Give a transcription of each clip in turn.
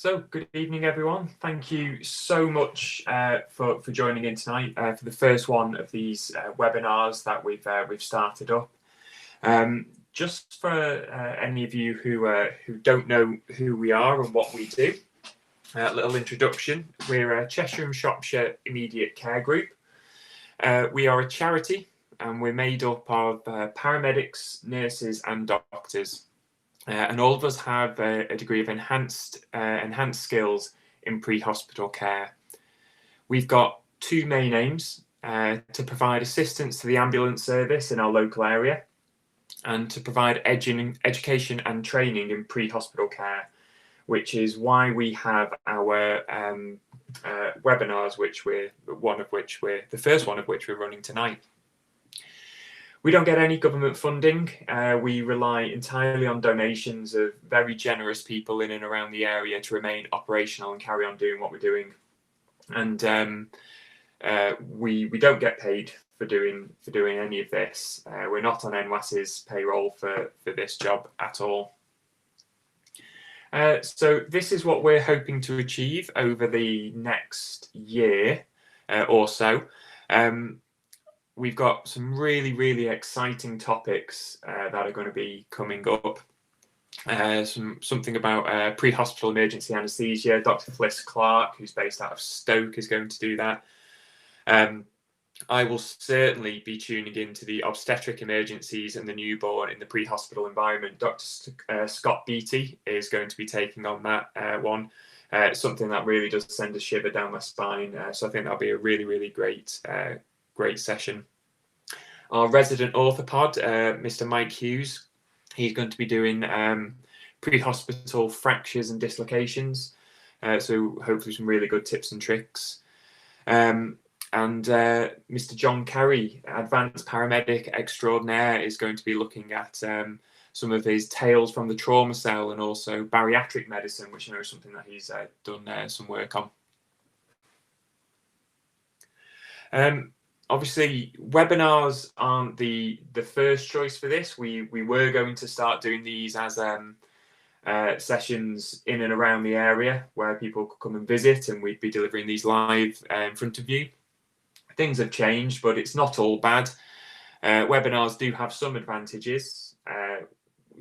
So, good evening, everyone. Thank you so much for joining in tonight for the first one of these webinars that we've started up. Just for any of you who don't know who we are and what we do, a little introduction. We're a Cheshire and Shropshire Immediate Care Group. We are a charity, and we're made up of paramedics, nurses, and doctors. And all of us have a degree of enhanced skills in pre-hospital care. We've got two main aims: to provide assistance to the ambulance service in our local area, and to provide education and training in pre-hospital care, which is why we have our webinars, the first one of which we're running tonight. We don't get any government funding. We rely entirely on donations of very generous people in and around the area to remain operational and carry on doing what we're doing. And we don't get paid for doing any of this. We're not on NWAS's payroll for this job at all. So this is what we're hoping to achieve over the next year or so. We've got some really exciting topics that are going to be coming up. Something about pre-hospital emergency anaesthesia. Dr. Fliss Clark, who's based out of Stoke, is going to do that. I will certainly be tuning into the obstetric emergencies and the newborn in the pre-hospital environment. Dr. Scott Beattie is going to be taking on that one. Something that really does send a shiver down my spine. So I think that'll be a really great session. Our resident orthopod, Mr. Mike Hughes, he's going to be doing pre-hospital fractures and dislocations. So hopefully some really good tips and tricks. And Mr. John Carey, advanced paramedic extraordinaire, is going to be looking at some of his tales from the trauma cell and also bariatric medicine, which I know is something that he's done some work on. Obviously, webinars aren't the first choice for this. We were going to start doing these as sessions in and around the area where people could come and visit, and we'd be delivering these live in front of you. Things have changed, but it's not all bad. Webinars do have some advantages.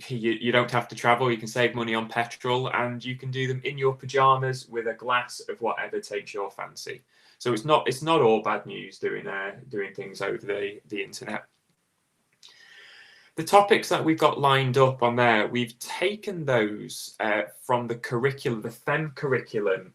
You don't have to travel. You can save money on petrol, and you can do them in your pajamas with a glass of whatever takes your fancy. So it's not all bad news doing things over the internet. The topics that we've got lined up on there, we've taken those from the curriculum, the PHEM curriculum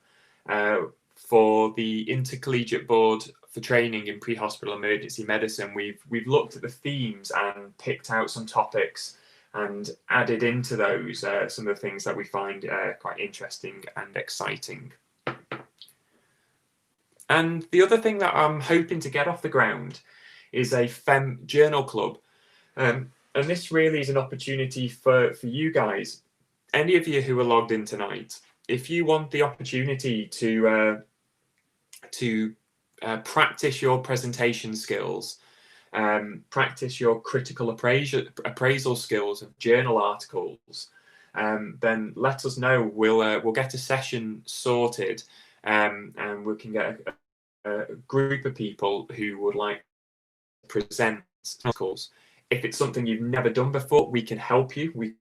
for the Intercollegiate Board for Training in Pre-Hospital Emergency Medicine. We've looked at the themes and picked out some topics and added into those some of the things that we find quite interesting and exciting. And the other thing that I'm hoping to get off the ground is a PHEM journal club. And this really is an opportunity for you guys, any of you who are logged in tonight, if you want the opportunity to practice your presentation skills, practice your critical appraisal skills of journal articles, then let us know. We'll get a session sorted, and we can get a group of people who would like to present articles. If it's something you've never done before, we can help you. We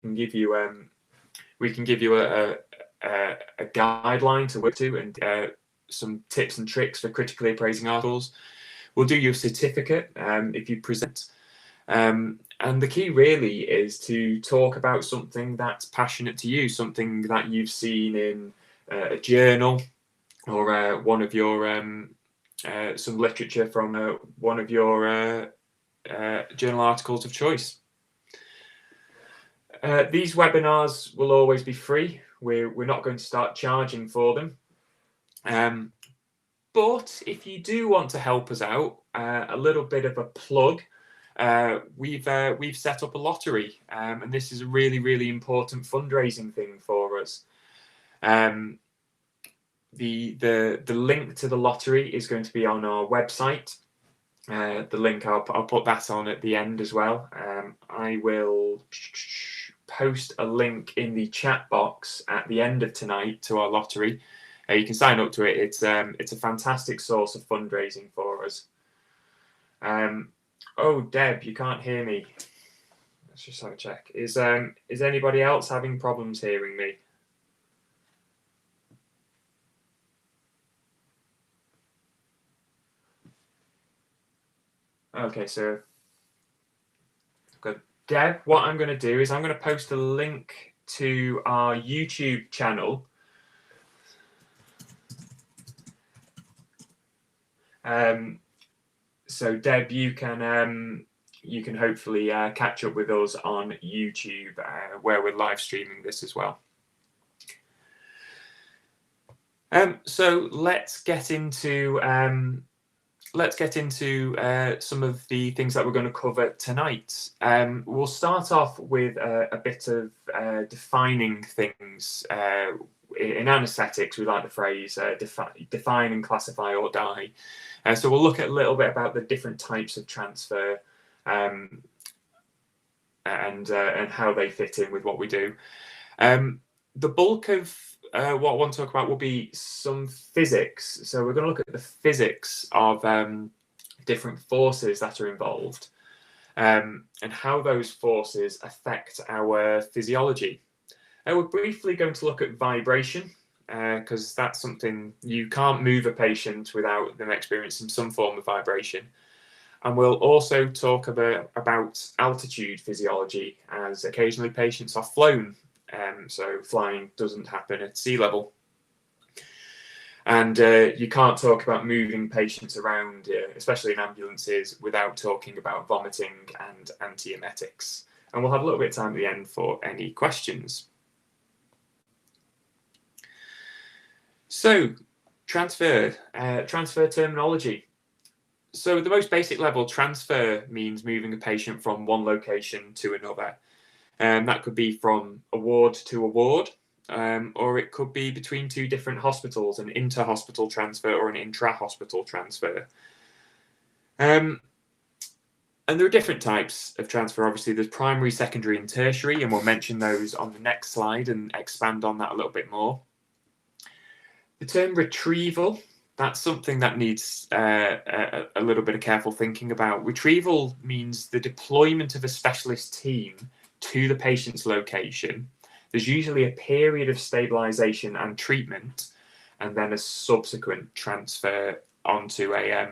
can give you a guideline to work to and some tips and tricks for critically appraising articles. We'll do you a certificate if you present. And the key really is to talk about something that's passionate to you, something that you've seen in a journal, or one of your some literature from one of your journal articles of choice. These webinars will always be free. We're not going to start charging for them. But if you do want to help us out, a little bit of a plug. We've set up a lottery, and this is a really important fundraising thing for us. The link to the lottery is going to be on our website. The link I'll put that on at the end as well. I will post a link in the chat box at the end of tonight to our lottery. You can sign up to it. It's a fantastic source of fundraising for us. Oh, Deb, you can't hear me. Let's just have a check. Is anybody else having problems hearing me? Okay, so good. Deb, what I'm going to do is I'm going to post a link to our YouTube channel. So Deb, you can hopefully catch up with us on YouTube, where we're live streaming this as well. So let's get into some of the things that we're going to cover tonight. We'll start off with a bit of defining things. In anaesthetics, we like the phrase define and classify or die. So we'll look at a little bit about the different types of transfer and how they fit in with what we do. The bulk of what I want to talk about will be some physics. So we're going to look at the physics of different forces that are involved and how those forces affect our physiology. We're briefly going to look at vibration, because that's something you can't move a patient without them experiencing some form of vibration. And we'll also talk about altitude physiology, as occasionally patients are flown. So flying doesn't happen at sea level. And you can't talk about moving patients around, especially in ambulances, without talking about vomiting and antiemetics. And we'll have a little bit of time at the end for any questions. So, transfer terminology. So, at the most basic level, transfer means moving a patient from one location to another. That could be from a ward to a ward, or it could be between two different hospitals, an inter-hospital transfer or an intra-hospital transfer. And there are different types of transfer. Obviously, there's primary, secondary, and tertiary, and we'll mention those on the next slide and expand on that a little bit more. The term retrieval, that's something that needs a little bit of careful thinking about. Retrieval means the deployment of a specialist team to the patient's location. There's usually a period of stabilization and treatment, and then a subsequent transfer onto a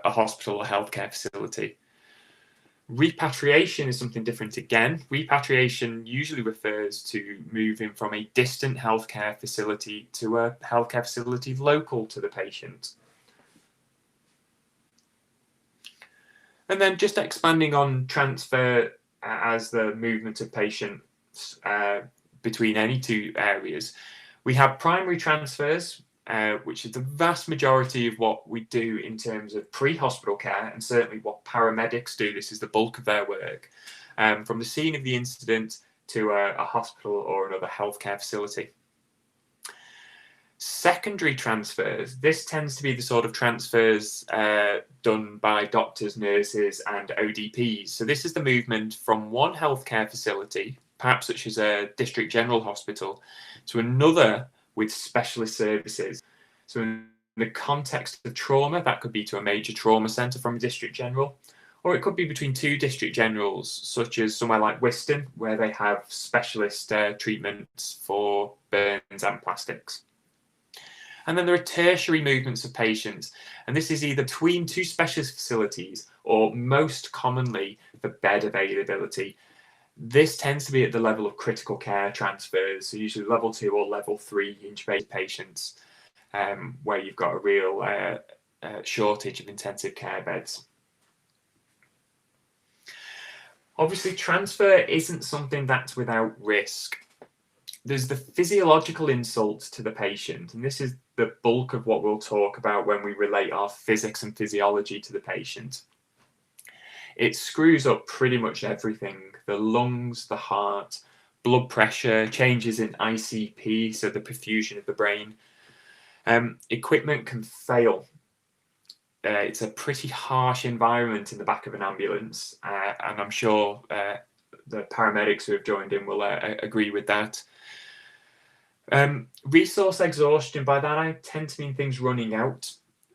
hospital or healthcare facility. Repatriation is something different again. Repatriation usually refers to moving from a distant healthcare facility to a healthcare facility local to the patient. And then just expanding on transfer as the movement of patients between any two areas. We have primary transfers, which is the vast majority of what we do in terms of pre-hospital care, and certainly what paramedics do. This is the bulk of their work, from the scene of the incident to a hospital or another healthcare facility. Secondary transfers, this tends to be the sort of transfers done by doctors, nurses, and ODPs. So this is the movement from one healthcare facility, perhaps such as a district general hospital, to another with specialist services. So in the context of trauma, that could be to a major trauma centre from a district general, or it could be between two district generals, such as somewhere like Wiston, where they have specialist treatments for burns and plastics. And then there are tertiary movements of patients, and this is either between two specialist facilities or most commonly for bed availability. This tends to be at the level of critical care transfers, so usually level 2 or level 3 intubated patients, where you've got a real shortage of intensive care beds. Obviously, transfer isn't something that's without risk. There's the physiological insult to the patient, and this is the bulk of what we'll talk about when we relate our physics and physiology to the patient. It screws up pretty much everything: the lungs, the heart, blood pressure, changes in ICP, so the perfusion of the brain. Equipment can fail. It's a pretty harsh environment in the back of an ambulance, and I'm sure the paramedics who have joined in will agree with that. Resource exhaustion, by that I tend to mean things running out.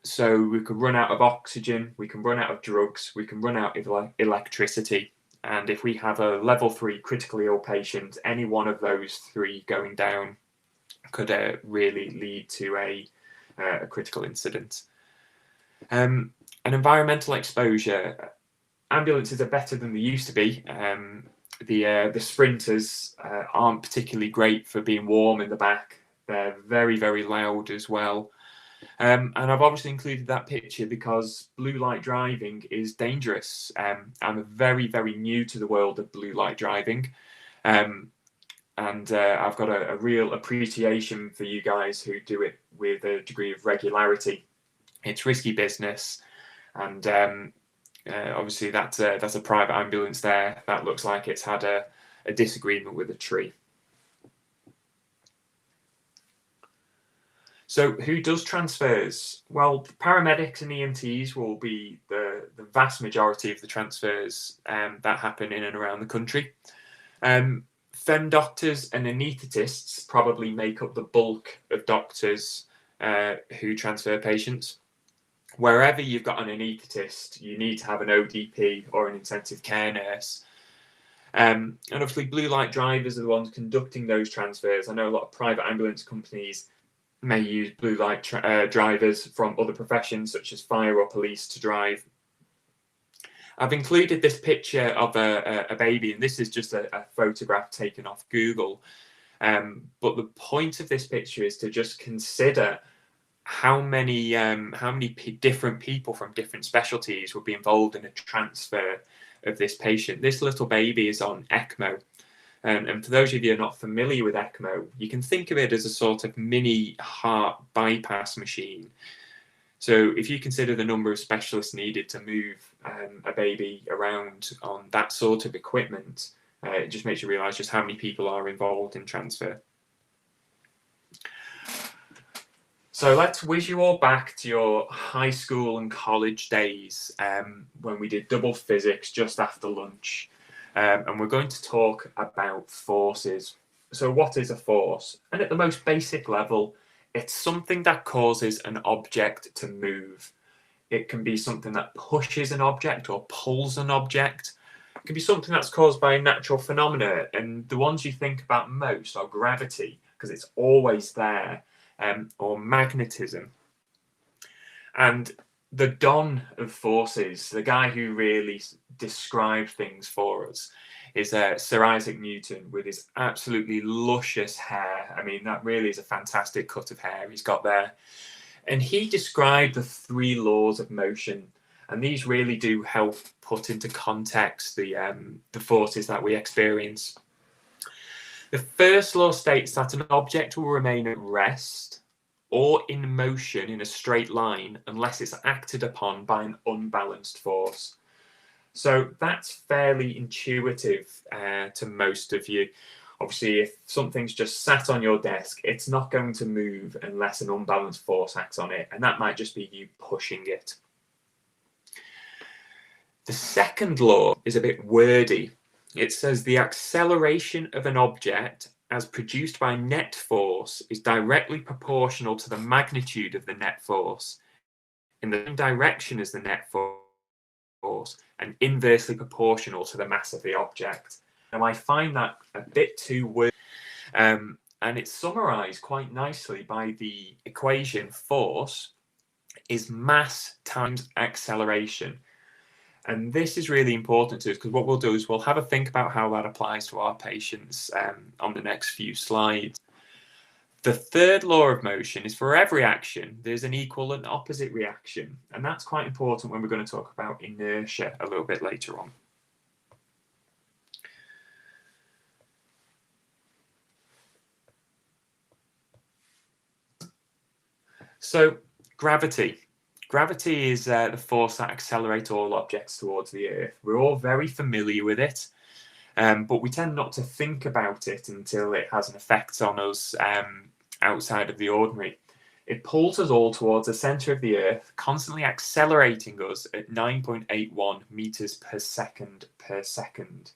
So we could run out of oxygen, we can run out of drugs, we can run out of electricity. And if we have a level 3 critically ill patient, any one of those 3 going down could really lead to a critical incident. An environmental exposure. Ambulances are better than they used to be. The sprinters aren't particularly great for being warm in the back. They're very, very loud as well. And I've obviously included that picture because blue light driving is dangerous. I'm very, very new to the world of blue light driving. And I've got a real appreciation for you guys who do it with a degree of regularity. It's risky business. And obviously that's a private ambulance there. That looks like it's had a disagreement with a tree. So who does transfers? Well, paramedics and EMTs will be the vast majority of the transfers that happen in and around the country. PHEM doctors and anaesthetists probably make up the bulk of doctors who transfer patients. Wherever you've got an anaesthetist, you need to have an ODP or an intensive care nurse. And obviously blue light drivers are the ones conducting those transfers. I know a lot of private ambulance companies may use blue light drivers from other professions such as fire or police to drive. I've included this picture of a baby, and this is just a photograph taken off Google. But the point of this picture is to just consider how many different people from different specialties would be involved in a transfer of this patient. This little baby is on ECMO. And for those of you who are not familiar with ECMO, you can think of it as a sort of mini heart bypass machine. So if you consider the number of specialists needed to move a baby around on that sort of equipment, it just makes you realise just how many people are involved in transfer. So let's whiz you all back to your high school and college days when we did double physics just after lunch. And we're going to talk about forces. So what is a force? And at the most basic level, it's something that causes an object to move. It can be something that pushes an object or pulls an object. It can be something that's caused by a natural phenomena. And the ones you think about most are gravity, because it's always there, or magnetism. And the don of forces, the guy who really described things for us, is Sir Isaac Newton with his absolutely luscious hair. I mean, that really is a fantastic cut of hair he's got there. And he described the 3 laws of motion. And these really do help put into context the forces that we experience. The first law states that an object will remain at rest or in motion in a straight line unless it's acted upon by an unbalanced force. So that's fairly intuitive to most of you. Obviously, if something's just sat on your desk, it's not going to move unless an unbalanced force acts on it, and that might just be you pushing it. The second law is a bit wordy. It says the acceleration of an object as produced by net force is directly proportional to the magnitude of the net force in the same direction as the net force and inversely proportional to the mass of the object. Now, I find that a bit too wordy, and it's summarized quite nicely by the equation force is mass times acceleration. And this is really important to us because what we'll do is we'll have a think about how that applies to our patients on the next few slides. The third law of motion is for every action, there's an equal and opposite reaction. And that's quite important when we're going to talk about inertia a little bit later on. So gravity. Gravity is the force that accelerates all objects towards the Earth. We're all very familiar with it, but we tend not to think about it until it has an effect on us outside of the ordinary. It pulls us all towards the centre of the Earth, constantly accelerating us at 9.81 meters per second per second.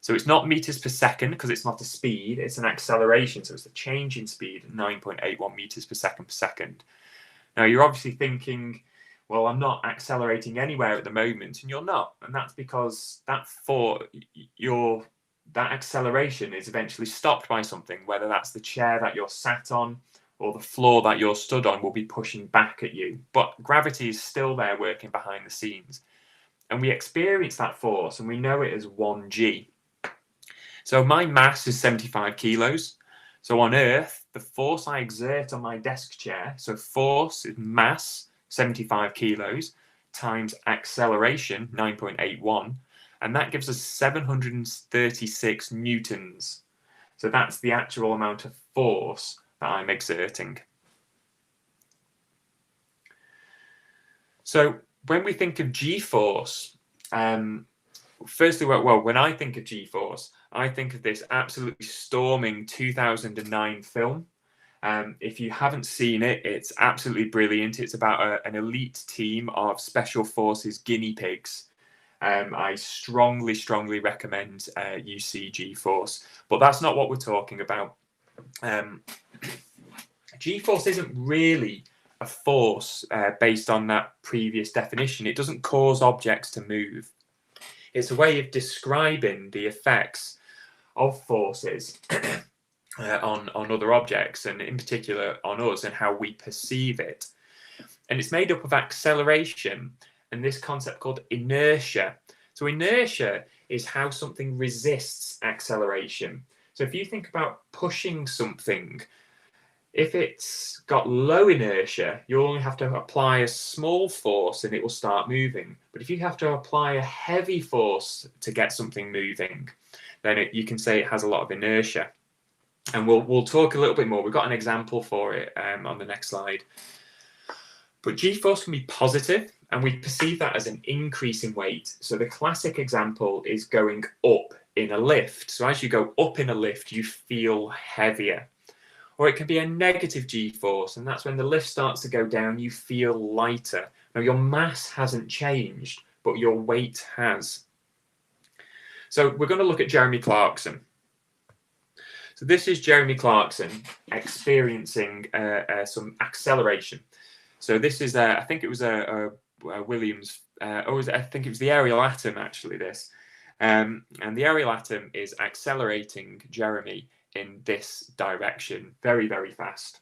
So it's not meters per second because it's not a speed, it's an acceleration. So it's a change in speed at 9.81 meters per second. Now you're obviously thinking, well, I'm not accelerating anywhere at the moment, and you're not. And that's because that acceleration is eventually stopped by something, whether that's the chair that you're sat on or the floor that you're stood on will be pushing back at you. But gravity is still there working behind the scenes. And we experience that force and we know it as 1g. So my mass is 75 kilos. So on Earth, the force I exert on my desk chair, so force is mass, 75 kilos, times acceleration, 9.81, and that gives us 736 newtons. So that's the actual amount of force that I'm exerting. So when we think of G-force, firstly, well, when I think of G-force, I think of this absolutely storming 2009 film. If you haven't seen it, it's absolutely brilliant. It's about an elite team of special forces guinea pigs. I strongly recommend you see G-force, but that's not what we're talking about. G-force isn't really a force based on that previous definition. It doesn't cause objects to move. It's a way of describing the effects of forces on other objects, and in particular on us and how we perceive it. And it's made up of acceleration and this concept called inertia. So inertia is how something resists acceleration. So if you think about pushing something, if it's got low inertia, you only have to apply a small force and it will start moving. But if you have to apply a heavy force to get something moving, then you can say it has a lot of inertia. And we'll talk a little bit more. We've got an example for it on the next slide. But G-force can be positive, and we perceive that as an increase in weight. So the classic example is going up in a lift. So as you go up in a lift, you feel heavier. Or it can be a negative G-force, and that's when the lift starts to go down, you feel lighter. Now, your mass hasn't changed, but your weight has. So we're going to look at Jeremy Clarkson. So this is Jeremy Clarkson experiencing some acceleration. So this is, I think it was a Williams, I think it was the aerial atom, actually, this. And the aerial atom is accelerating Jeremy in this direction very fast.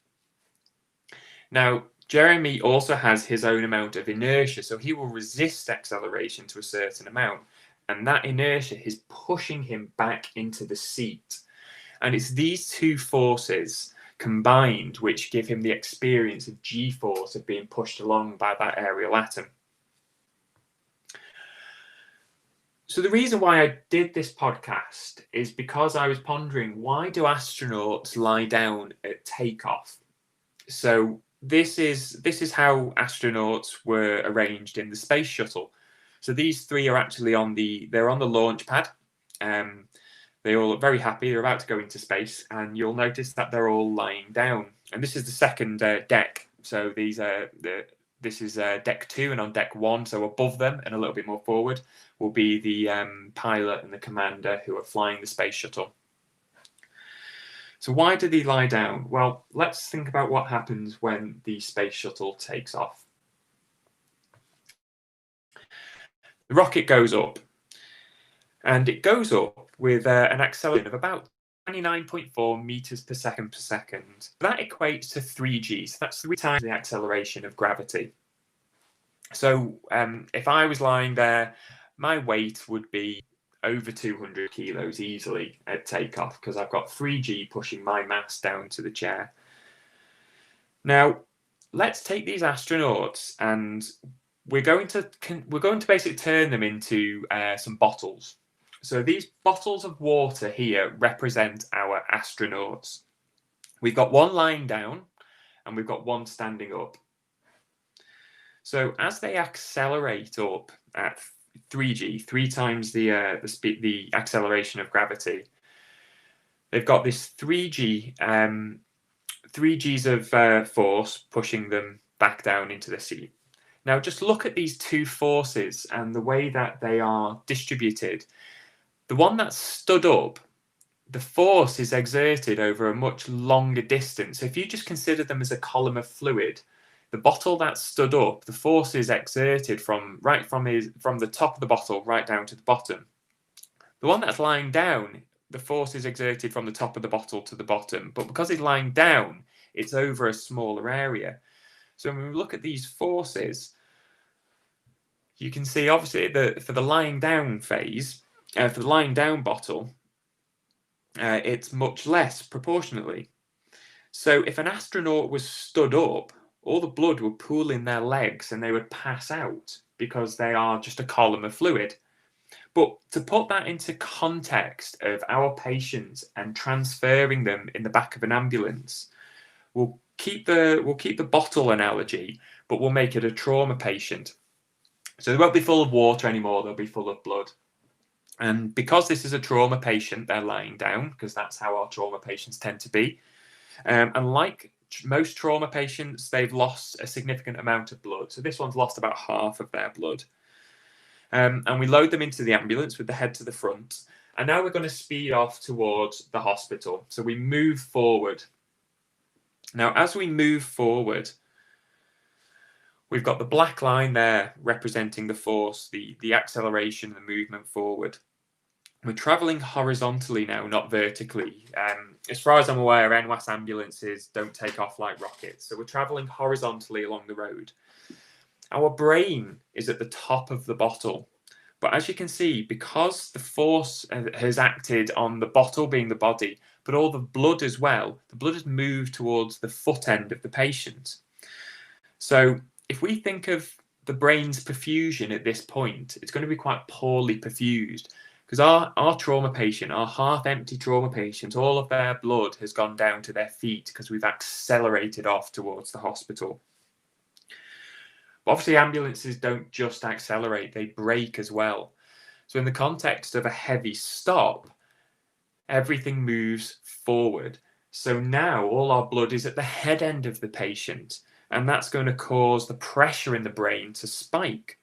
Now Jeremy also has his own amount of inertia, so he will resist acceleration to a certain amount, and that inertia is pushing him back into the seat. And it's these two forces combined which give him the experience of G-force of being pushed along by that aerial atom. So the reason why I did this podcast is because I was pondering, why do astronauts lie down at takeoff? So this is how astronauts were arranged in the space shuttle. So these three are actually they're on the launch pad. They all look very happy. They're about to go into space, and you'll notice that they're all lying down. And this is the second deck. So this is deck 2, and on deck 1, so above them and a little bit more forward, will be the pilot and the commander who are flying the space shuttle. So why do they lie down? Well, let's think about what happens when the space shuttle takes off. The rocket goes up, and it goes up with an acceleration of about 29.4 meters per second. That equates to 3g, so that's 3 times the acceleration of gravity. So if I was lying there, my weight would be over 200 kilos easily at takeoff, because I've got 3g pushing my mass down to the chair. Now, let's take these astronauts, and we're going to basically turn them into some bottles. So these bottles of water here represent our astronauts. We've got one lying down, and we've got one standing up. So as they accelerate up at 3g, 3 times the acceleration of gravity, they've got this 3g's of force pushing them back down into the seat. Now just look at these two forces and the way that they are distributed. The one that's stood up, the force is exerted over a much longer distance. So if you just consider them as a column of fluid, the bottle that stood up, the force is exerted from the top of the bottle right down to the bottom. The one that's lying down, the force is exerted from the top of the bottle to the bottom, but because it's lying down, it's over a smaller area. So when we look at these forces, you can see obviously for the lying down phase, for the lying down bottle, it's much less proportionately. So if an astronaut was stood up, all the blood would pool in their legs and they would pass out because they are just a column of fluid. But to put that into context of our patients and transferring them in the back of an ambulance, we'll keep the bottle analogy, but we'll make it a trauma patient. So they won't be full of water anymore, they'll be full of blood. And because this is a trauma patient, they're lying down, because that's how our trauma patients tend to be. And like most trauma patients, they've lost a significant amount of blood. So this one's lost about half of their blood. And we load them into the ambulance with the head to the front. And now we're going to speed off towards the hospital. So we move forward. Now, as we move forward, we've got the black line there representing the force, the acceleration, the movement forward. We're travelling horizontally now, not vertically. As far as I'm aware, NWAS ambulances don't take off like rockets. So we're travelling horizontally along the road. Our brain is at the top of the bottle. But as you can see, because the force has acted on the bottle being the body, but all the blood as well, the blood has moved towards the foot end of the patient. So if we think of the brain's perfusion at this point, it's going to be quite poorly perfused. Because our trauma patient, our half-empty trauma patient, all of their blood has gone down to their feet because we've accelerated off towards the hospital. But obviously, ambulances don't just accelerate, they brake as well. So in the context of a heavy stop, everything moves forward. So now all our blood is at the head end of the patient, and that's going to cause the pressure in the brain to spike.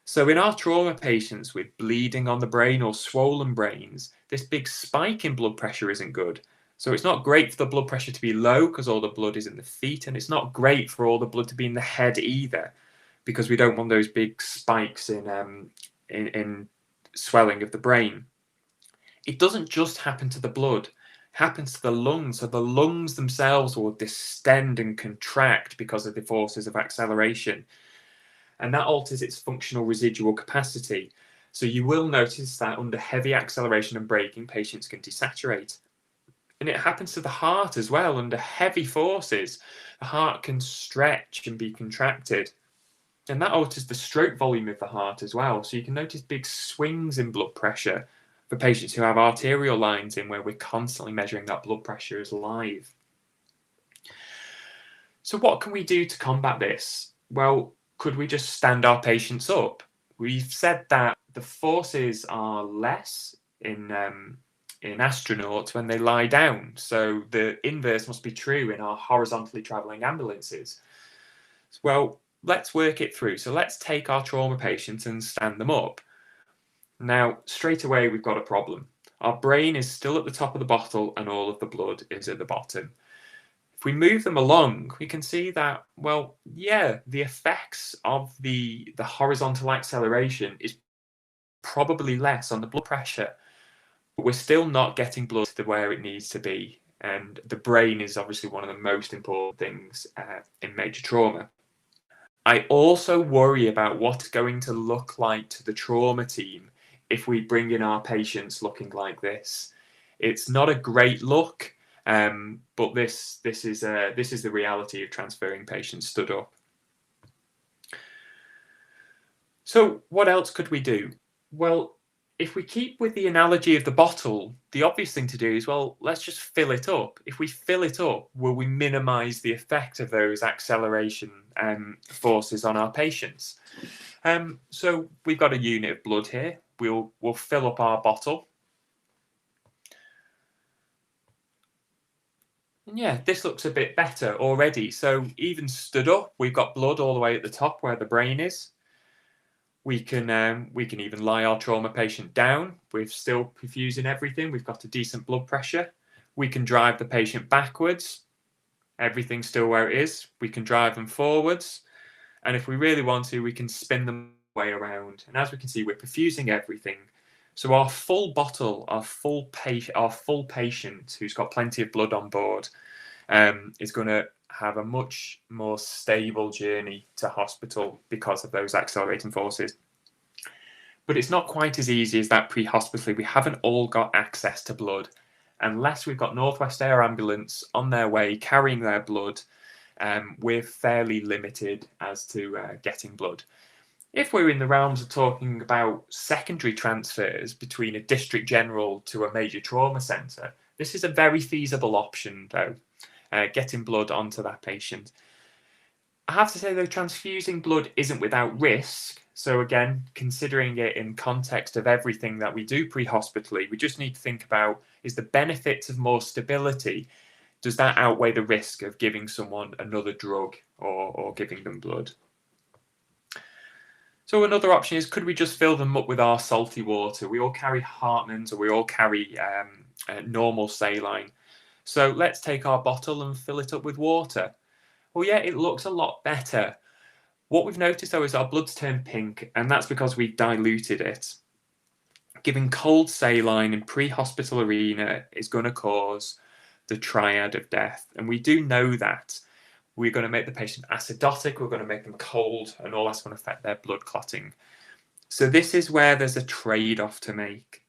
So in our trauma patients with bleeding on the brain or swollen brains, this big spike in blood pressure isn't good. So it's not great for the blood pressure to be low because all the blood is in the feet, and it's not great for all the blood to be in the head either, because we don't want those big spikes in swelling of the brain. It doesn't just happen to the blood, it happens to the lungs. So the lungs themselves will distend and contract because of the forces of acceleration. And that alters its functional residual capacity. So you will notice that under heavy acceleration and braking, patients can desaturate. And it happens to the heart as well. Under heavy forces, the heart can stretch and be contracted. And that alters the stroke volume of the heart as well. So you can notice big swings in blood pressure for patients who have arterial lines in, where we're constantly measuring that blood pressure as live. So what can we do to combat this? Well, could we just stand our patients up? We've said that the forces are less in astronauts when they lie down. So the inverse must be true in our horizontally traveling ambulances. Well, let's work it through. So let's take our trauma patients and stand them up. Now, straight away, we've got a problem. Our brain is still at the top of the bottle and all of the blood is at the bottom. If we move them along, we can see that, well, yeah, the effects of the horizontal acceleration is probably less on the blood pressure, but we're still not getting blood to where it needs to be. And the brain is obviously one of the most important things in major trauma. I also worry about what's going to look like to the trauma team if we bring in our patients looking like this. It's not a great look. But this is the reality of transferring patients stood up. So what else could we do? Well, if we keep with the analogy of the bottle, the obvious thing to do is, well, let's just fill it up. If we fill it up, will we minimize the effect of those acceleration forces on our patients? So we've got a unit of blood here. We'll fill up our bottle. And yeah, this looks a bit better already. So even stood up, we've got blood all the way at the top where the brain is. We can even lie our trauma patient down. We're still perfusing everything. We've got a decent blood pressure. We can drive the patient backwards. Everything's still where it is. We can drive them forwards. And if we really want to, we can spin them way around. And as we can see, we're perfusing everything. So our full bottle, our full patient who's got plenty of blood on board is going to have a much more stable journey to hospital because of those accelerating forces. But it's not quite as easy as that pre-hospitally. We haven't all got access to blood. Unless we've got Northwest Air Ambulance on their way carrying their blood, we're fairly limited as to getting blood. If we're in the realms of talking about secondary transfers between a district general to a major trauma centre, this is a very feasible option though, getting blood onto that patient. I have to say though, transfusing blood isn't without risk. So again, considering it in context of everything that we do pre-hospitally, we just need to think about, is the benefits of more stability, does that outweigh the risk of giving someone another drug or giving them blood? So another option is, could we just fill them up with our salty water? We all carry Hartmann's, or we all carry normal saline. So let's take our bottle and fill it up with water. Well, yeah, it looks a lot better. What we've noticed though is our blood's turned pink, and that's because we've diluted it. Giving cold saline in pre-hospital arena is going to cause the triad of death, and we do know that. We're going to make the patient acidotic, we're going to make them cold, and all that's going to affect their blood clotting. So this is where there's a trade-off to make.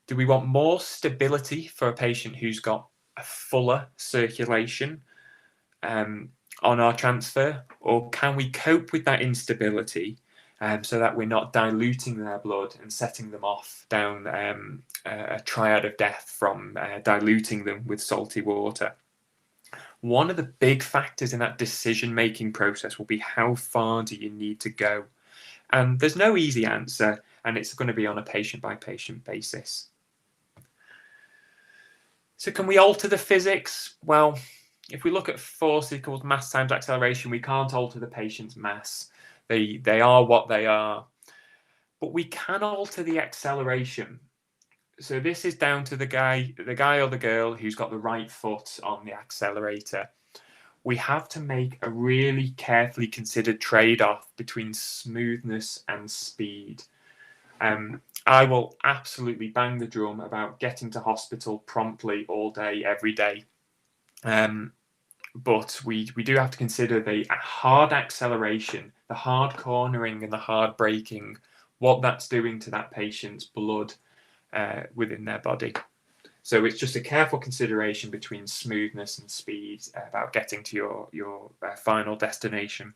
Do we want more stability for a patient who's got a fuller circulation on our transfer, or can we cope with that instability so that we're not diluting their blood and setting them off down a triad of death from diluting them with salty water? One of the big factors in that decision-making process will be, how far do you need to go? And there's no easy answer, and it's going to be on a patient-by-patient basis. So can we alter the physics? Well, if we look at force equals mass times acceleration, we can't alter the patient's mass. They are what they are. But we can alter the acceleration. So this is down to the guy or the girl who's got the right foot on the accelerator. We have to make a really carefully considered trade-off between smoothness and speed. I will absolutely bang the drum about getting to hospital promptly all day, every day. But we do have to consider the hard acceleration, the hard cornering and the hard braking, what that's doing to that patient's blood within their body. So it's just a careful consideration between smoothness and speed about getting to your final destination.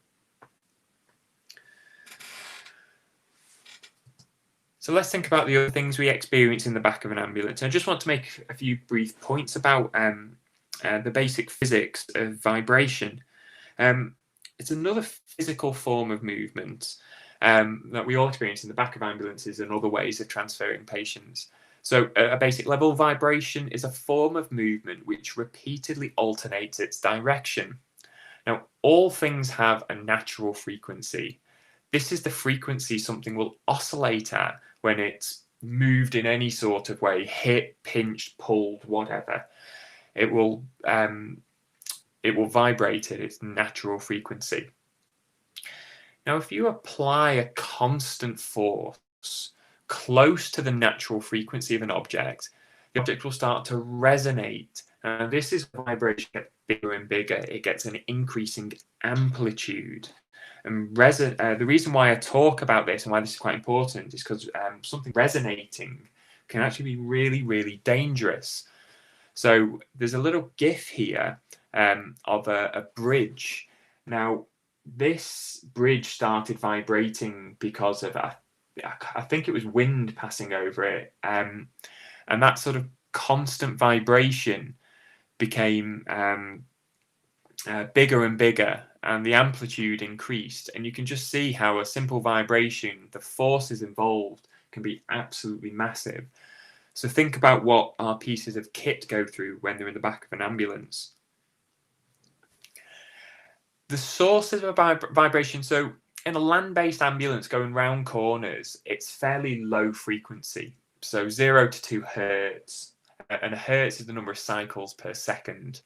So let's think about the other things we experience in the back of an ambulance. I just want to make a few brief points about the basic physics of vibration. It's another physical form of movement that we all experience in the back of ambulances and other ways of transferring patients. So a basic level, vibration is a form of movement which repeatedly alternates its direction. Now, all things have a natural frequency. This is the frequency something will oscillate at when it's moved in any sort of way, hit, pinched, pulled, whatever. It will vibrate at its natural frequency. Now, if you apply a constant force close to the natural frequency of an object, the object will start to resonate. And this is vibration gets bigger and bigger. It gets an increasing amplitude. And the reason why I talk about this and why this is quite important is because something resonating can actually be really, really dangerous. So there's a little GIF here of a bridge. Now, this bridge started vibrating because of I think it was wind passing over it. And that sort of constant vibration became bigger and bigger, and the amplitude increased. And you can just see how a simple vibration, the forces involved, can be absolutely massive. So think about what our pieces of kit go through when they're in the back of an ambulance. The sources of vibration, so in a land-based ambulance going round corners, it's fairly low frequency, so 0 to 2 hertz, and a hertz is the number of cycles per second.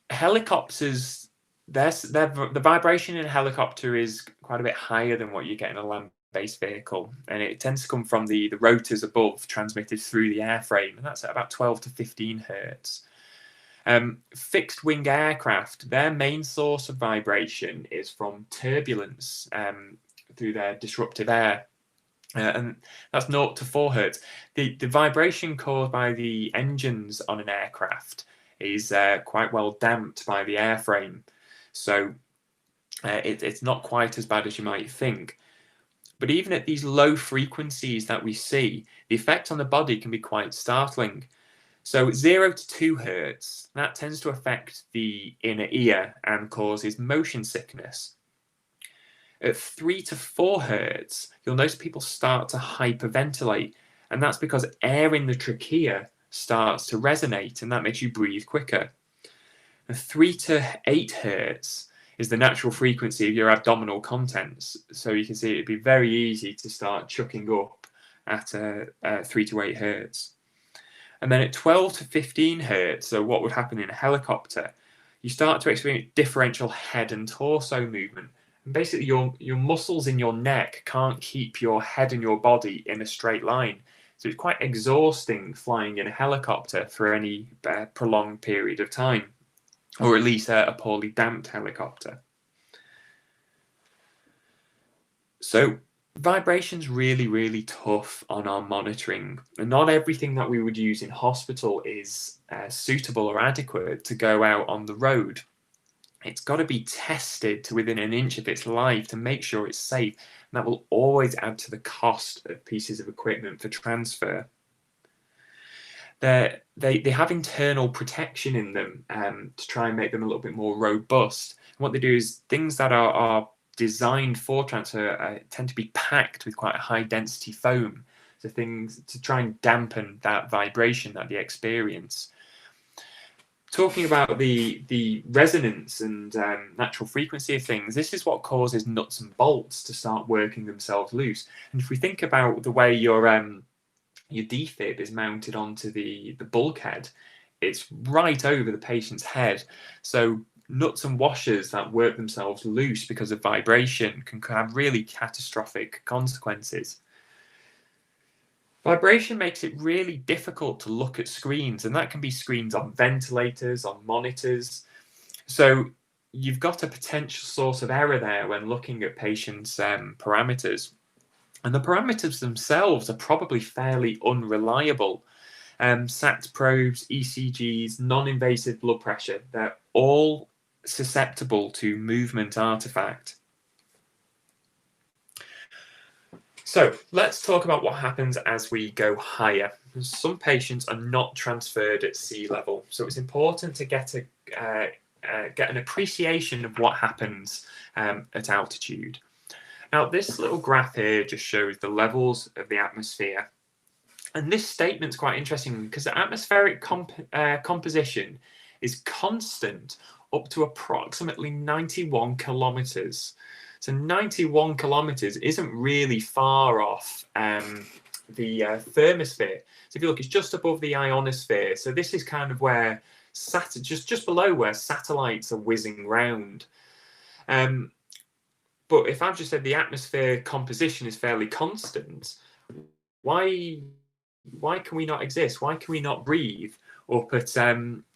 Helicopters, the vibration in a helicopter is quite a bit higher than what you get in a land-based vehicle, and it tends to come from the rotors above, transmitted through the airframe, and that's at about 12 to 15 hertz. Fixed-wing aircraft, their main source of vibration is from turbulence through their disruptive air, and that's 0 to 4 hertz. The vibration caused by the engines on an aircraft is quite well damped by the airframe, so it's not quite as bad as you might think. But even at these low frequencies that we see, the effect on the body can be quite startling. So 0 to 2 hertz, that tends to affect the inner ear and causes motion sickness. At 3 to 4 hertz, you'll notice people start to hyperventilate, and that's because air in the trachea starts to resonate, and that makes you breathe quicker. And 3 to 8 hertz is the natural frequency of your abdominal contents, so you can see it'd be very easy to start chucking up at 3 to 8 hertz. And then at 12 to 15 hertz, so what would happen in a helicopter, you start to experience differential head and torso movement. And basically your muscles in your neck can't keep your head and your body in a straight line. So it's quite exhausting flying in a helicopter for any prolonged period of time, or at least a poorly damped helicopter. So vibration's really, really tough on our monitoring, and not everything that we would use in hospital is suitable or adequate to go out on the road. It's got to be tested to within an inch of its life to make sure it's safe, and that will always add to the cost of pieces of equipment for transfer. They have internal protection in them to try and make them a little bit more robust. And what they do is things that are designed for transfer tend to be packed with quite a high density foam, so things to try and dampen that vibration that they experience. Talking about the resonance and natural frequency of things, this is what causes nuts and bolts to start working themselves loose. And if we think about the way your defib is mounted onto the bulkhead, it's right over the patient's head. So nuts and washers that work themselves loose because of vibration can have really catastrophic consequences. Vibration makes it really difficult to look at screens, and that can be screens on ventilators, on monitors. So you've got a potential source of error there when looking at patients' parameters. And the parameters themselves are probably fairly unreliable. SAT probes, ECGs, non-invasive blood pressure, they're all susceptible to movement artifact. So let's talk about what happens as we go higher. Some patients are not transferred at sea level, so it's important to get an appreciation of what happens at altitude. Now, this little graph here just shows the levels of the atmosphere. And this statement's quite interesting because the atmospheric composition is constant up to approximately 91 kilometers. So 91 kilometers isn't really far off the thermosphere. So if you look, it's just above the ionosphere. So this is kind of where just below where satellites are whizzing round. But if I've just said the atmosphere composition is fairly constant, why can we not exist? Why can we not breathe up at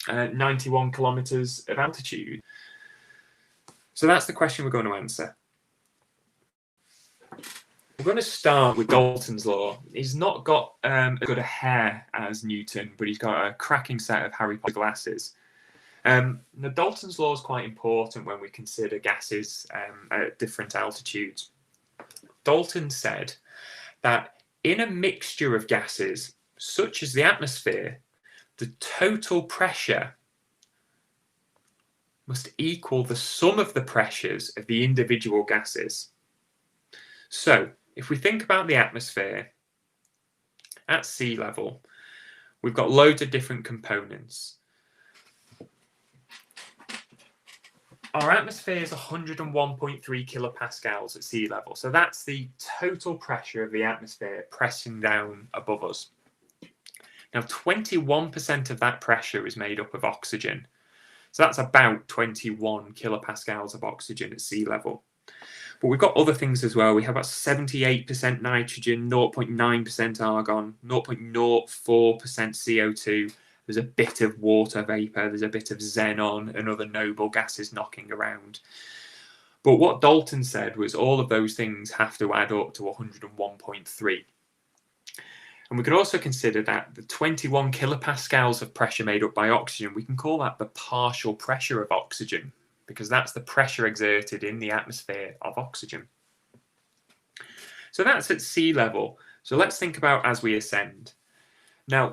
91 kilometers of altitude? So that's the question we're going to answer. We're going to start with Dalton's Law. He's not got as good a hair as Newton, but he's got a cracking set of Harry Potter glasses. The Dalton's Law is quite important when we consider gases at different altitudes. Dalton said that in a mixture of gases, such as the atmosphere, the total pressure must equal the sum of the pressures of the individual gases. So, if we think about the atmosphere at sea level, we've got loads of different components. our atmosphere is 101.3 kilopascals at sea level. So that's the total pressure of the atmosphere pressing down above us. Now, 21% of that pressure is made up of oxygen. So that's about 21 kilopascals of oxygen at sea level. But we've got other things as well. We have about 78% nitrogen, 0.9% argon, 0.04% CO2. There's a bit of water vapor, there's a bit of xenon and other noble gases knocking around. But what Dalton said was all of those things have to add up to 101.3. And we could also consider that the 21 kilopascals of pressure made up by oxygen, we can call that the partial pressure of oxygen, because that's the pressure exerted in the atmosphere of oxygen. So that's at sea level. So let's think about as we ascend. Now,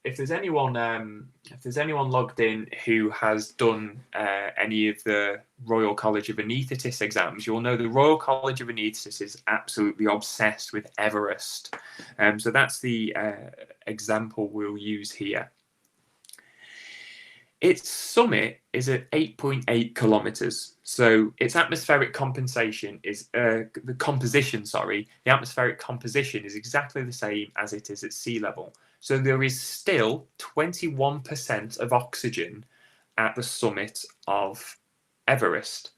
if there's anyone logged in who has done any of the Royal College of Anaesthetists exams, you'll know the Royal College of Anaesthetists is absolutely obsessed with Everest. So that's the example we'll use here. Its summit is at 8.8 kilometers. So its atmospheric composition is the atmospheric composition is exactly the same as it is at sea level. So there is still 21% of oxygen at the summit of Everest.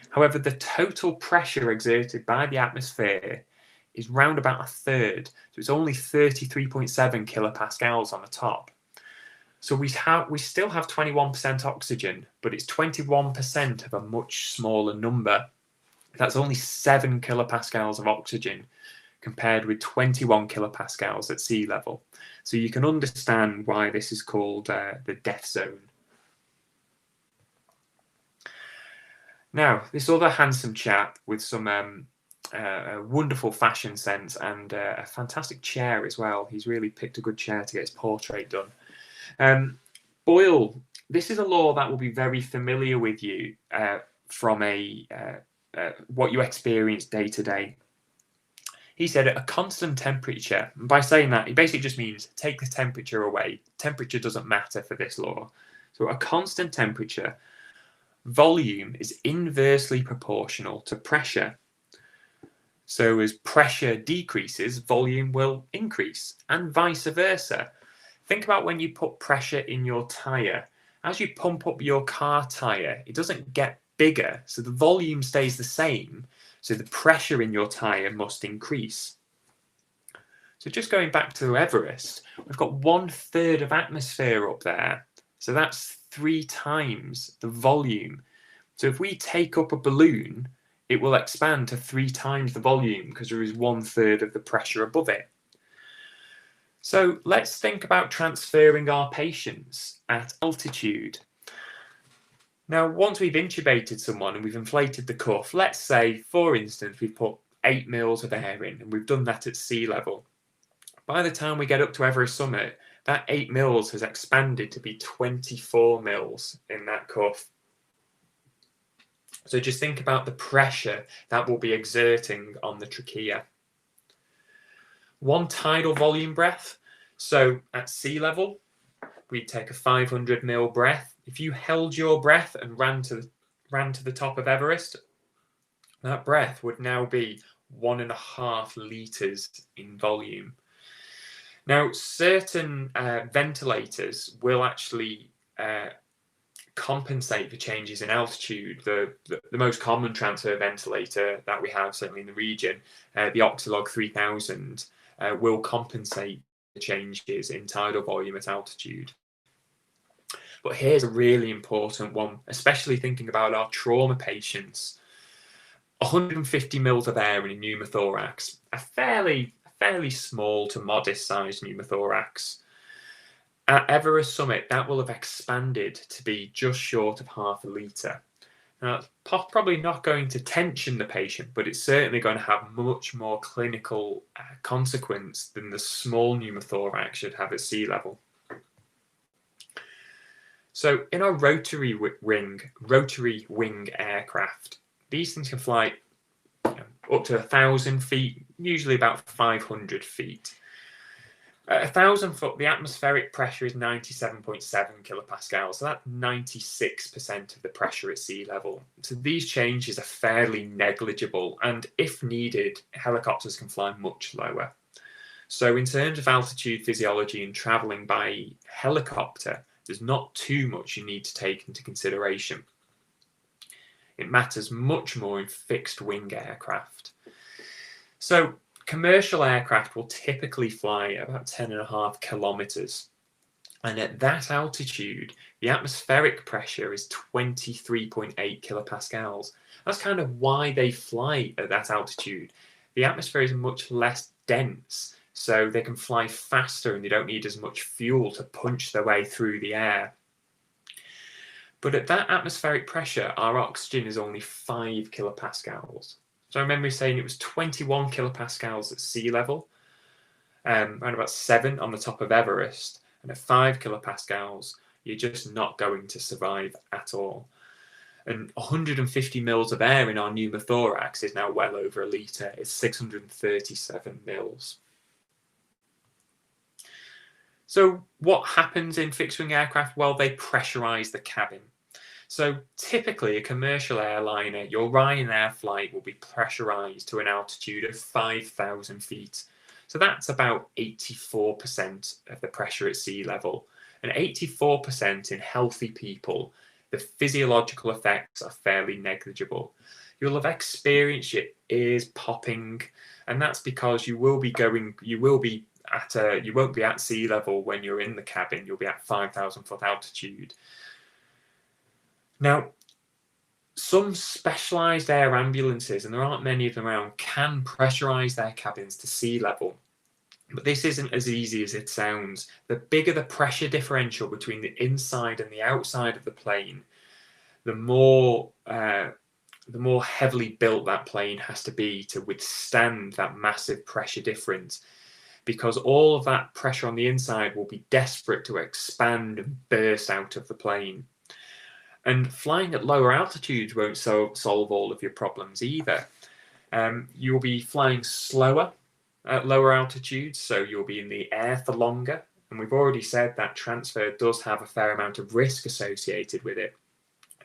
However, the total pressure exerted by the atmosphere is round about a third. So it's only 33.7 kilopascals on the top. So we still have 21% oxygen, but it's 21% of a much smaller number. That's only 7 kilopascals of oxygen compared with 21 kilopascals at sea level. So you can understand why this is called the death zone. Now, this other handsome chap with some a wonderful fashion sense and a fantastic chair as well. He's really picked a good chair to get his portrait done. Boyle, this is a law that will be very familiar with you from what you experience day to day. He said at a constant temperature, and by saying that, he basically just means take the temperature away. Temperature doesn't matter for this law. So at a constant temperature, volume is inversely proportional to pressure. So as pressure decreases, volume will increase, and vice versa. Think about when you put pressure in your tyre. As you pump up your car tyre, it doesn't get bigger, so the volume stays the same. So the pressure in your tyre must increase. So just going back to Everest, we've got 1/3 of atmosphere up there. So that's 3 times the volume. So if we take up a balloon, it will expand to 3 times the volume because there is 1/3 of the pressure above it. So let's think about transferring our patients at altitude. Now, once we've intubated someone and we've inflated the cuff, let's say, for instance, we've put 8 mils of air in and we've done that at sea level. By the time we get up to Everest summit, that 8 mils has expanded to be 24 mils in that cuff. So just think about the pressure that will be exerting on the trachea. 1 tidal volume breath. So at sea level, we'd take a 500 mil breath. If you held your breath and ran to the top of Everest, that breath would now be 1.5 litres in volume. Now, certain ventilators will actually compensate for changes in altitude. The most common transfer ventilator that we have, certainly in the region, the Oxylog 3000, will compensate the changes in tidal volume at altitude. But here's a really important one, especially thinking about our trauma patients. 150 mils of air in a pneumothorax, a fairly small to modest sized pneumothorax. At Everest summit, that will have expanded to be just short of 1/2 litre. Now, it's probably not going to tension the patient, but it's certainly going to have much more clinical consequence than the small pneumothorax should have at sea level. So in our Rotary-wing aircraft, these things can fly up to 1,000 feet, usually about 500 feet. At 1,000 foot, the atmospheric pressure is 97.7 kilopascals, so that's 96% of the pressure at sea level. So these changes are fairly negligible, and if needed, helicopters can fly much lower. So in terms of altitude physiology and travelling by helicopter, there's not too much you need to take into consideration. It matters much more in fixed-wing aircraft. So commercial aircraft will typically fly about 10.5 kilometers. And at that altitude, the atmospheric pressure is 23.8 kilopascals. That's kind of why they fly at that altitude. The atmosphere is much less dense, so they can fly faster and they don't need as much fuel to punch their way through the air. But at that atmospheric pressure, our oxygen is only 5 kilopascals. So I remember saying it was 21 kilopascals at sea level, around about 7 on the top of Everest, and at 5 kilopascals, you're just not going to survive at all. And 150 mils of air in our pneumothorax is now well over a litre. It's 637 mils. So what happens in fixed-wing aircraft? Well, they pressurise the cabin. So typically a commercial airliner, your Ryanair flight will be pressurised to an altitude of 5,000 feet. So that's about 84% of the pressure at sea level. And 84% in healthy people, the physiological effects are fairly negligible. You'll have experienced your ears popping, and that's because you won't be at sea level when you're in the cabin. You'll be at 5,000 foot altitude. Now, some specialised air ambulances, and there aren't many of them around, can pressurise their cabins to sea level. But this isn't as easy as it sounds. The bigger the pressure differential between the inside and the outside of the plane, the more heavily built that plane has to be to withstand that massive pressure difference, because all of that pressure on the inside will be desperate to expand and burst out of the plane. And flying at lower altitudes won't solve all of your problems either. You'll be flying slower at lower altitudes, so you'll be in the air for longer. And we've already said that transfer does have a fair amount of risk associated with it.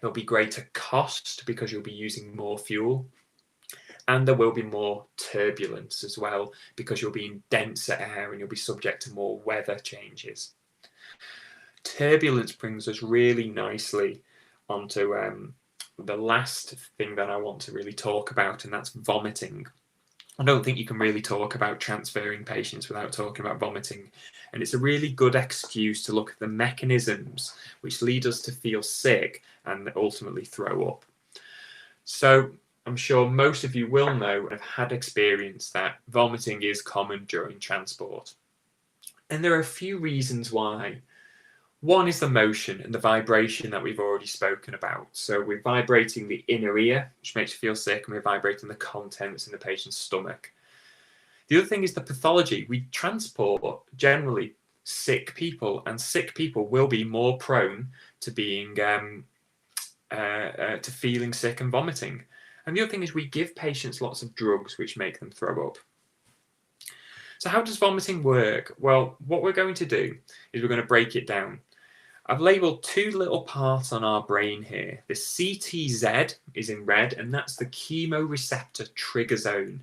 There'll be greater cost because you'll be using more fuel. And there will be more turbulence as well because you'll be in denser air and you'll be subject to more weather changes. Turbulence brings us really nicely onto the last thing that I want to really talk about, and that's vomiting. I don't think you can really talk about transferring patients without talking about vomiting. And it's a really good excuse to look at the mechanisms which lead us to feel sick and ultimately throw up. So I'm sure most of you will know and have had experience that vomiting is common during transport. And there are a few reasons why. One is the motion and the vibration that we've already spoken about. So we're vibrating the inner ear, which makes you feel sick, and we're vibrating the contents in the patient's stomach. The other thing is the pathology. We transport generally sick people, and sick people will be more prone to being to feeling sick and vomiting. And the other thing is we give patients lots of drugs which make them throw up. So how does vomiting work? Well, what we're going to do is we're going to break it down. I've labelled two little parts on our brain here. The CTZ is in red, and that's the chemoreceptor trigger zone.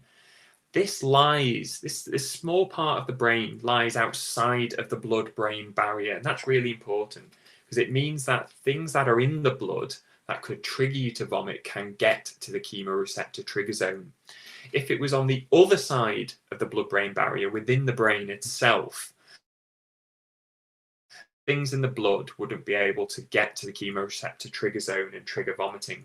This small part of the brain lies outside of the blood-brain barrier, and that's really important because it means that things that are in the blood that could trigger you to vomit can get to the chemoreceptor trigger zone. If it was on the other side of the blood-brain barrier, within the brain itself, things in the blood wouldn't be able to get to the chemoreceptor trigger zone and trigger vomiting.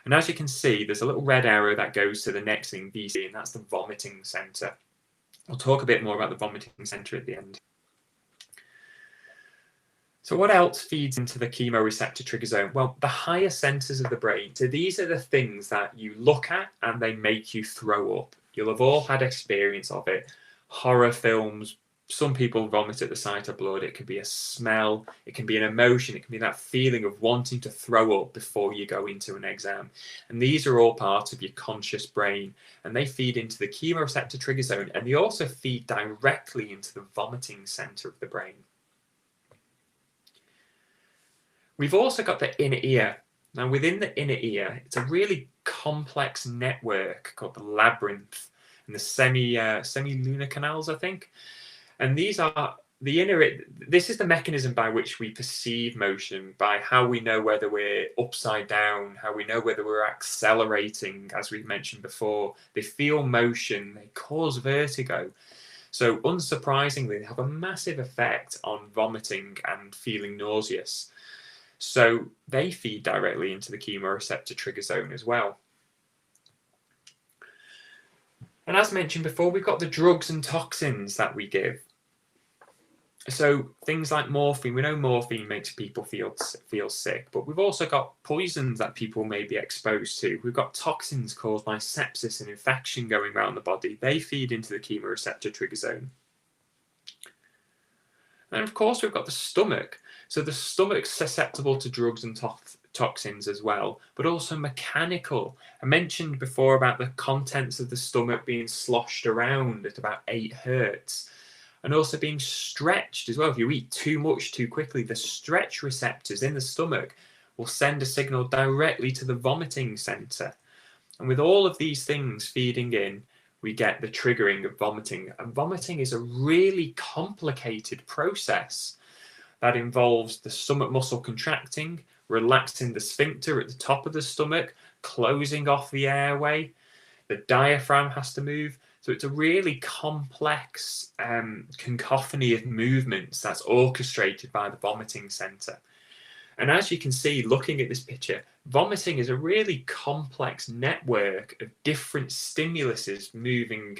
And as you can see, there's a little red arrow that goes to the next thing, VC, and that's the vomiting center. I'll talk a bit more about the vomiting center at the end. So what else feeds into the chemoreceptor trigger zone? Well, the higher centers of the brain. So these are the things that you look at and they make you throw up. You'll have all had experience of it. Horror films, some people vomit at the sight of blood. It can be a smell, it can be an emotion, it can be that feeling of wanting to throw up before you go into an exam. And these are all part of your conscious brain, and they feed into the chemoreceptor trigger zone, and they also feed directly into the vomiting center of the brain. We've also got the inner ear. Now, within the inner ear, it's a really complex network called the labyrinth and the semi-lunar canals, I think. And these are the inner. This is the mechanism by which we perceive motion, by how we know whether we're upside down, how we know whether we're accelerating, as we've mentioned before. They feel motion, they cause vertigo. So unsurprisingly, they have a massive effect on vomiting and feeling nauseous. So they feed directly into the chemoreceptor trigger zone as well. And as mentioned before, we've got the drugs and toxins that we give. So things like morphine, we know morphine makes people feel sick, but we've also got poisons that people may be exposed to. We've got toxins caused by sepsis and infection going around the body. They feed into the chemoreceptor trigger zone. And of course, we've got the stomach. So the stomach's susceptible to drugs and toxins as well, but also mechanical. I mentioned before about the contents of the stomach being sloshed around at about 8 hertz. And also being stretched as well. If you eat too much too quickly, the stretch receptors in the stomach will send a signal directly to the vomiting center. And with all of these things feeding in, we get the triggering of vomiting. And vomiting is a really complicated process that involves the stomach muscle contracting, relaxing the sphincter at the top of the stomach, closing off the airway. The diaphragm has to move. So it's a really complex cacophony of movements that's orchestrated by the vomiting center. And as you can see, looking at this picture, vomiting is a really complex network of different stimuluses moving,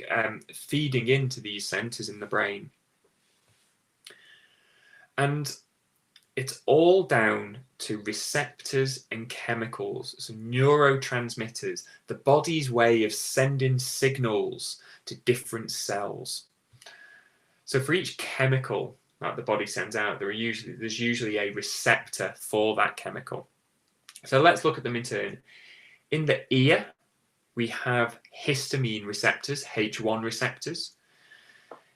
feeding into these centers in the brain. And it's all down to receptors and chemicals, so neurotransmitters, the body's way of sending signals to different cells. So for each chemical that the body sends out, there's usually a receptor for that chemical. So let's look at them in turn. In the ear, we have histamine receptors, H1 receptors.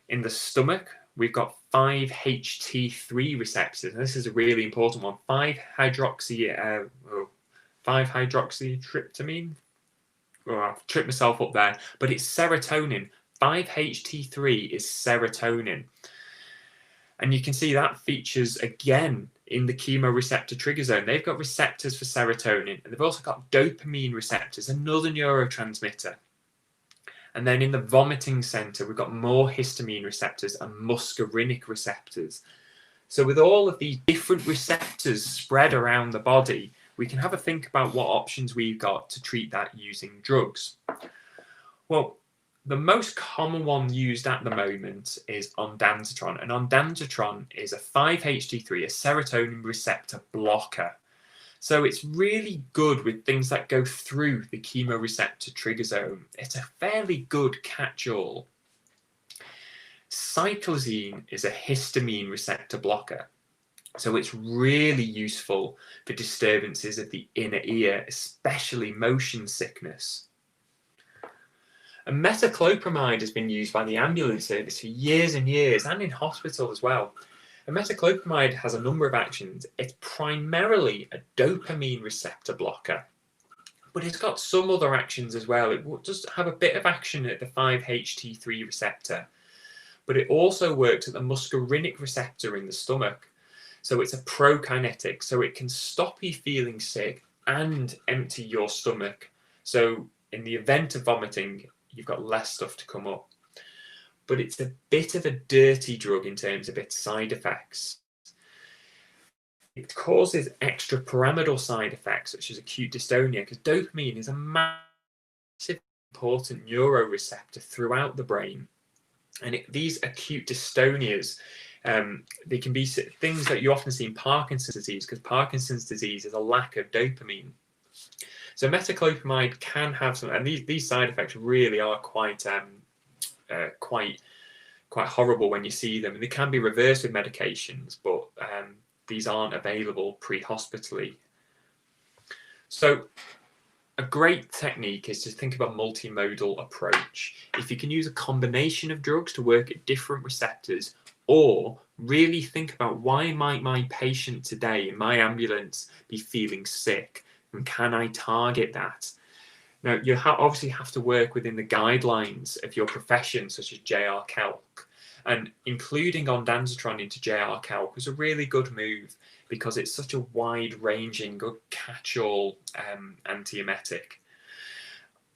In the stomach, we've got 5-HT3 receptors. And this is a really important one. 5-hydroxytryptamine. Oh, I've tripped myself up there, but it's serotonin. 5-HT3 is serotonin. And you can see that features again in the chemoreceptor trigger zone. They've got receptors for serotonin, and they've also got dopamine receptors, another neurotransmitter. And then in the vomiting center, we've got more histamine receptors and muscarinic receptors. So with all of these different receptors spread around the body, we can have a think about what options we've got to treat that using drugs. Well, the most common one used at the moment is ondansetron. And ondansetron is a 5-HT3, a serotonin receptor blocker. So it's really good with things that go through the chemoreceptor trigger zone. It's a fairly good catch-all. Cyclizine is a histamine receptor blocker. So it's really useful for disturbances of the inner ear, especially motion sickness. And metoclopramide has been used by the ambulance service for years and years, and in hospital as well. And metoclopramide has a number of actions. It's primarily a dopamine receptor blocker, but it's got some other actions as well. It does have a bit of action at the 5-HT3 receptor, but it also works at the muscarinic receptor in the stomach. So it's a prokinetic, so it can stop you feeling sick and empty your stomach. So in the event of vomiting, you've got less stuff to come up. But it's a bit of a dirty drug in terms of its side effects. It causes extrapyramidal side effects, such as acute dystonia, because dopamine is a massive important neuroreceptor throughout the brain. And these acute dystonias, they can be things that you often see in Parkinson's disease, because Parkinson's disease is a lack of dopamine. So metoclopramide can have some, and these side effects really are quite quite horrible when you see them, and they can be reversed with medications, but these aren't available pre-hospitally. So a great technique is to think about a multimodal approach. If you can use a combination of drugs to work at different receptors, or really think about why might my patient today in my ambulance be feeling sick, and can I target that? Now, you obviously have to work within the guidelines of your profession, such as JR Calc, and including ondansetron into JR Calc was a really good move because it's such a wide-ranging, good catch-all antiemetic.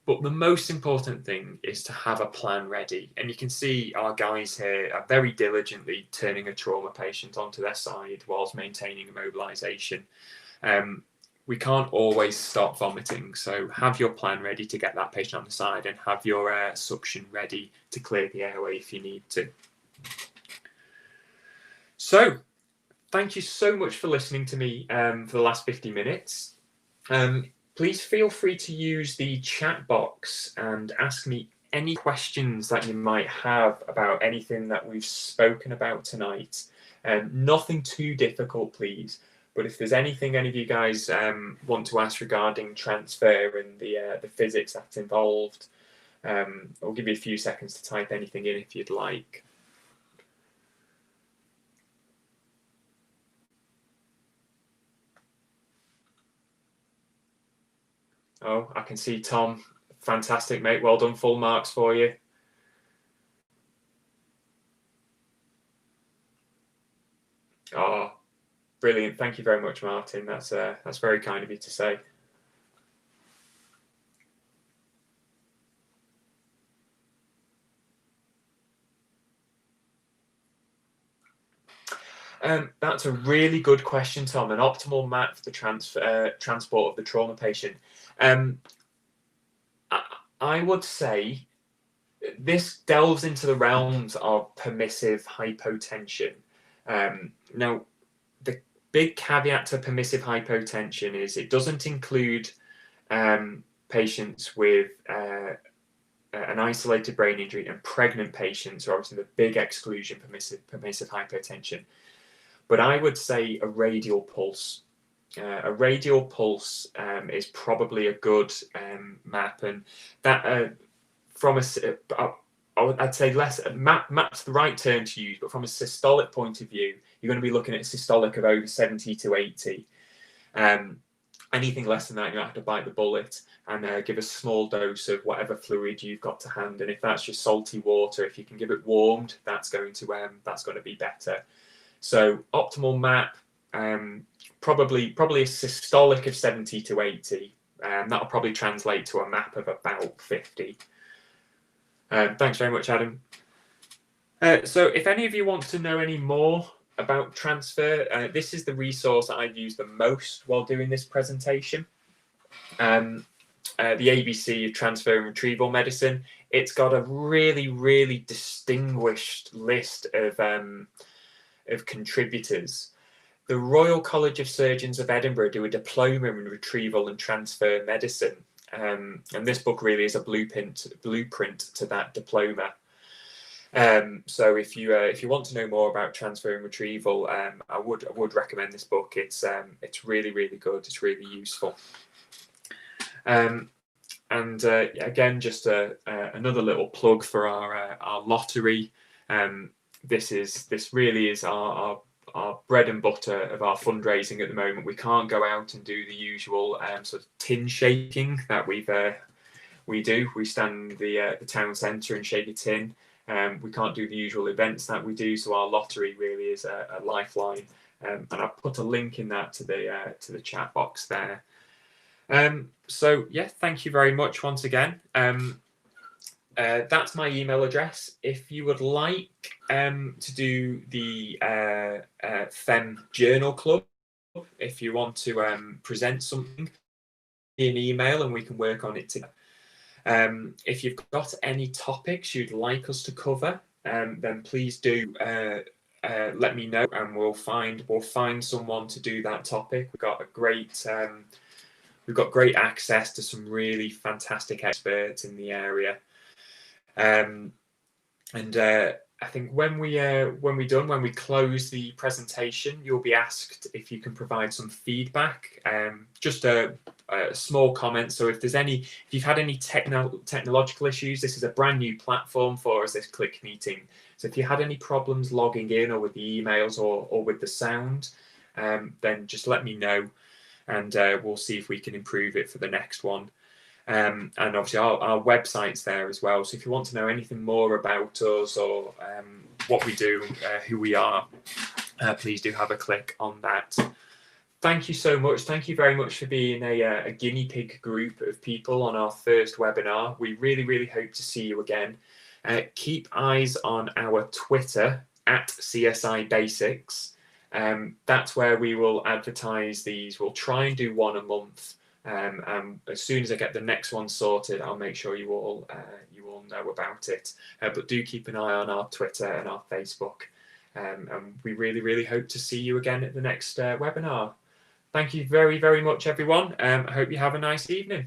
But the most important thing is to have a plan ready. And you can see our guys here are very diligently turning a trauma patient onto their side whilst maintaining immobilization. We can't always stop vomiting, so have your plan ready to get that patient on the side, and have your suction ready to clear the airway if you need to. So, thank you so much for listening to me for the last 50 minutes. Please feel free to use the chat box and ask me any questions that you might have about anything that we've spoken about tonight. Nothing too difficult, please. But if there's anything any of you guys want to ask regarding transfer and the physics that's involved, I'll give you a few seconds to type anything in if you'd like. Oh, I can see Tom. Fantastic, mate. Well done. Full marks for you. Oh, brilliant. Thank you very much, Martin. That's very kind of you to say. That's a really good question, Tom. An optimal map for the transport of the trauma patient. I would say this delves into the realms of permissive hypotension. Now, the big caveat to permissive hypotension is it doesn't include patients with an isolated brain injury, and pregnant patients are obviously the big exclusion permissive hypotension. But I would say a radial pulse. A radial pulse is probably a good map, and that from I'd say less map's the right term to use, but from a systolic point of view, you're going to be looking at a systolic of over 70 to 80. Anything less than that, you have to bite the bullet and give a small dose of whatever fluid you've got to hand. And if that's just salty water, if you can give it warmed, that's going to be better. So optimal map, probably a systolic of 70 to 80. That'll probably translate to a map of about 50. Thanks very much, Adam. So if any of you want to know any more about transfer, this is the resource that I've used the most while doing this presentation. The ABC of Transfer and Retrieval Medicine. It's got a really, really distinguished list of contributors. The Royal College of Surgeons of Edinburgh do a diploma in retrieval and transfer medicine, and this book really is a blueprint to that diploma. So if you want to know more about transfer and retrieval, I would recommend this book. It's really, really good. It's really useful. And again, just another little plug for our lottery. This really is our bread and butter of our fundraising at the moment. We can't go out and do the usual sort of tin shaking that we do. We stand in the town centre and shake a tin. We can't do the usual events that we do, so our lottery really is a lifeline. And I've put a link in that to the chat box there. So yeah, thank you very much once again. That's my email address. If you would like to do the PHEM Journal Club, if you want to present something, an email and we can work on it together. If you've got any topics you'd like us to cover, then please do let me know, and we'll find someone to do that topic. We've got great access to some really fantastic experts in the area. And I think when we close the presentation, you'll be asked if you can provide some feedback, just a small comment. So if you've had any technological issues, this is a brand new platform for us, this Click meeting. So if you had any problems logging in or with the emails or with the sound, then just let me know, and we'll see if we can improve it for the next one. And obviously our website's there as well. So if you want to know anything more about us or what we do, who we are, please do have a click on that. Thank you so much. Thank you very much for being a guinea pig group of people on our first webinar. We really, really hope to see you again. Keep eyes on our Twitter at CSI Basics. That's where we will advertise these. We'll try and do one a month. And as soon as I get the next one sorted, I'll make sure you all know about it. But do keep an eye on our Twitter and our Facebook. And we really, really hope to see you again at the next webinar. Thank you very, very much, everyone. I hope you have a nice evening.